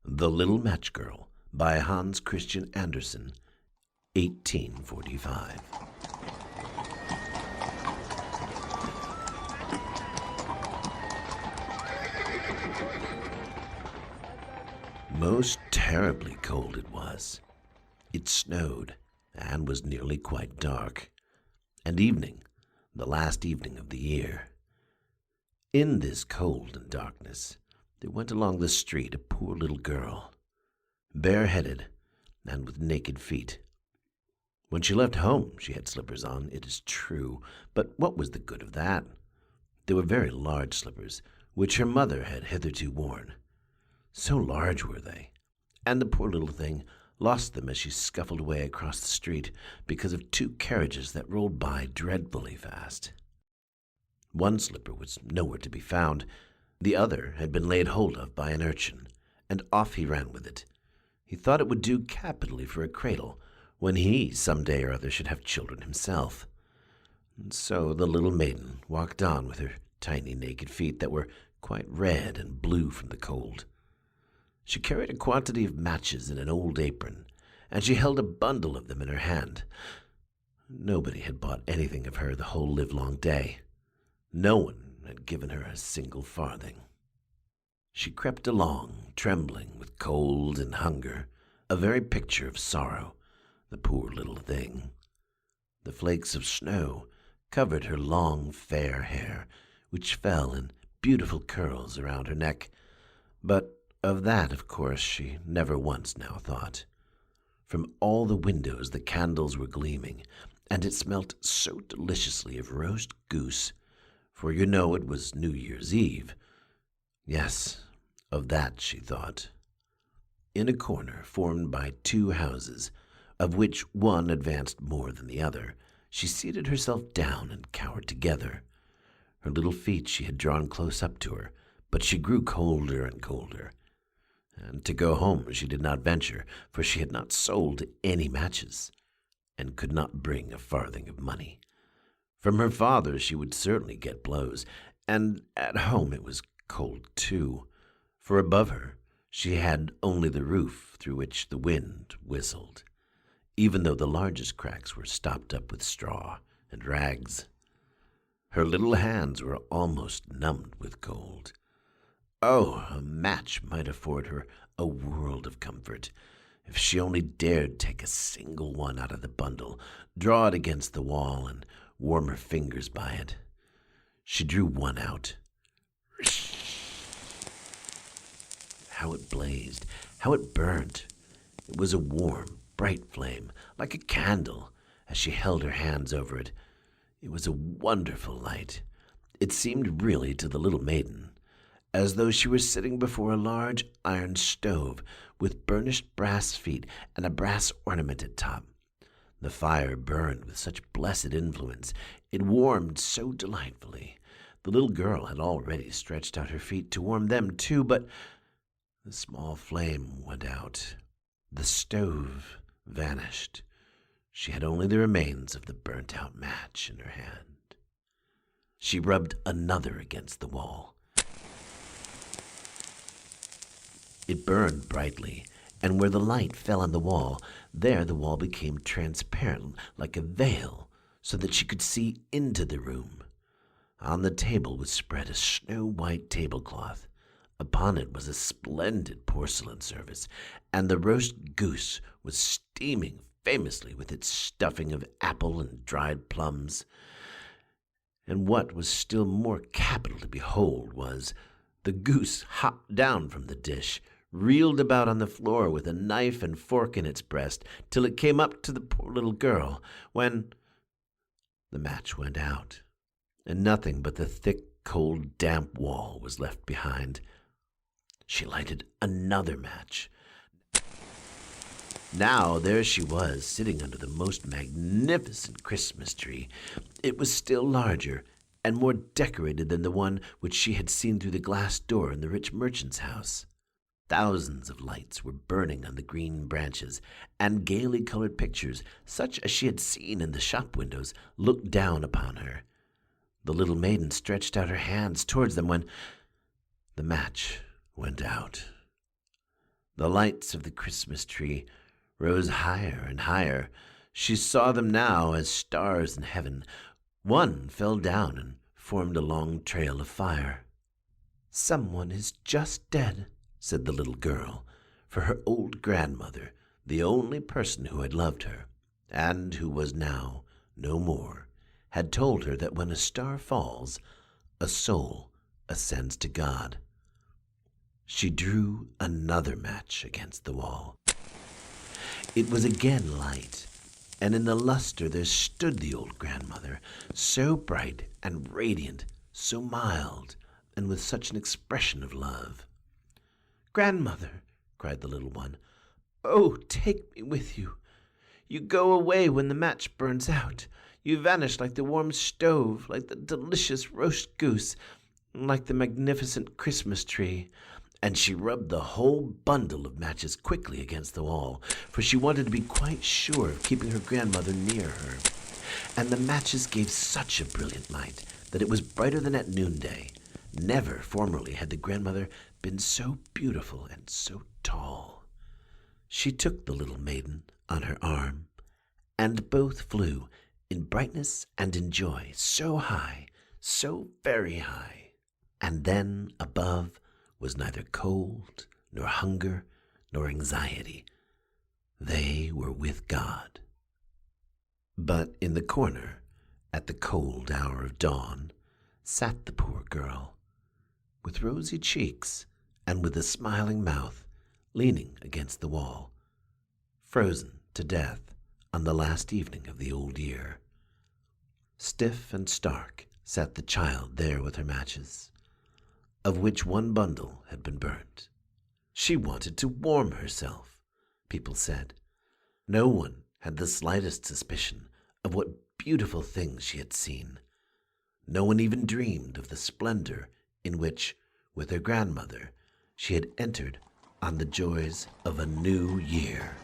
The Little Match Girl by Hans Christian Andersen, 1845. Most terribly cold it was. It snowed and was nearly quite dark, and evening, the last evening of the year. In this cold and darkness, there went along the street a poor little girl, bareheaded and with naked feet. When she left home, she had slippers on, it is true, but what was the good of that? They were very large slippers, which her mother had hitherto worn. So large were they, and the poor little thing lost them as she scuffled away across the street because of two carriages that rolled by dreadfully fast. One slipper was nowhere to be found. The other had been laid hold of by an urchin, and off he ran with it. He thought it would do capitally for a cradle when he some day or other should have children himself. And so the little maiden walked on with her tiny naked feet that were quite red and blue from the cold. She carried a quantity of matches in an old apron, and she held a bundle of them in her hand. Nobody had bought anything of her the whole livelong day. No one had given her a single farthing. She crept along, trembling with cold and hunger, a very picture of sorrow, the poor little thing. The flakes of snow covered her long, fair hair, which fell in beautiful curls around her neck, but of that, of course, she never once now thought. From all the windows the candles were gleaming, and it smelt so deliciously of roast goose, for you know it was New Year's Eve. Yes, of that she thought. In a corner formed by two houses, of which one advanced more than the other, she seated herself down and cowered together. Her little feet she had drawn close up to her, but she grew colder and colder. And to go home she did not venture, for she had not sold any matches, and could not bring a farthing of money. From her father she would certainly get blows, and at home it was cold too, for above her she had only the roof through which the wind whistled, even though the largest cracks were stopped up with straw and rags. Her little hands were almost numbed with cold. Oh, a match might afford her a world of comfort, if she only dared take a single one out of the bundle, draw it against the wall, and warm her fingers by it. She drew one out. How it blazed, how it burnt! It was a warm, bright flame, like a candle, as she held her hands over it. It was a wonderful light. It seemed really to the little maiden as though she were sitting before a large iron stove with burnished brass feet and a brass ornament at top. The fire burned with such blessed influence, it warmed so delightfully. The little girl had already stretched out her feet to warm them too, but the small flame went out. The stove vanished. She had only the remains of the burnt-out match in her hand. She rubbed another against the wall. It burned brightly, and where the light fell on the wall, there the wall became transparent like a veil, so that she could see into the room. On the table was spread a snow-white tablecloth. Upon it was a splendid porcelain service, and the roast goose was steaming famously with its stuffing of apple and dried plums. And what was still more capital to behold was the goose hopped down from the dish, reeled about on the floor with a knife and fork in its breast, till it came up to the poor little girl, when the match went out, and nothing but the thick, cold, damp wall was left behind. She lighted another match. Now there she was, sitting under the most magnificent Christmas tree. It was still larger and more decorated than the one which she had seen through the glass door in the rich merchant's house. Thousands of lights were burning on the green branches, and gaily colored pictures, such as she had seen in the shop windows, looked down upon her. The little maiden stretched out her hands towards them when the match went out. The lights of the Christmas tree rose higher and higher. She saw them now as stars in heaven. One fell down and formed a long trail of fire. "Someone is just dead," said the little girl, for her old grandmother, the only person who had loved her, and who was now no more, had told her that when a star falls, a soul ascends to God. She drew another match against the wall. It was again light, and in the luster there stood the old grandmother, so bright and radiant, so mild, and with such an expression of love. "Grandmother," cried the little one, "oh, take me with you. You go away when the match burns out. You vanish like the warm stove, like the delicious roast goose, like the magnificent Christmas tree." And she rubbed the whole bundle of matches quickly against the wall, for she wanted to be quite sure of keeping her grandmother near her. And the matches gave such a brilliant light that it was brighter than at noonday. Never formerly had the grandmother been so beautiful and so tall. She took the little maiden on her arm, and both flew in brightness and in joy, so high, so very high. And then above was neither cold, nor hunger, nor anxiety. They were with God. But in the corner, at the cold hour of dawn, sat the poor girl, with rosy cheeks and with a smiling mouth, leaning against the wall, frozen to death on the last evening of the old year. Stiff and stark sat the child there with her matches, of which one bundle had been burnt. She wanted to warm herself, people said. No one had the slightest suspicion of what beautiful things she had seen. No one even dreamed of the splendor in which, with her grandmother, she had entered on the joys of a new year.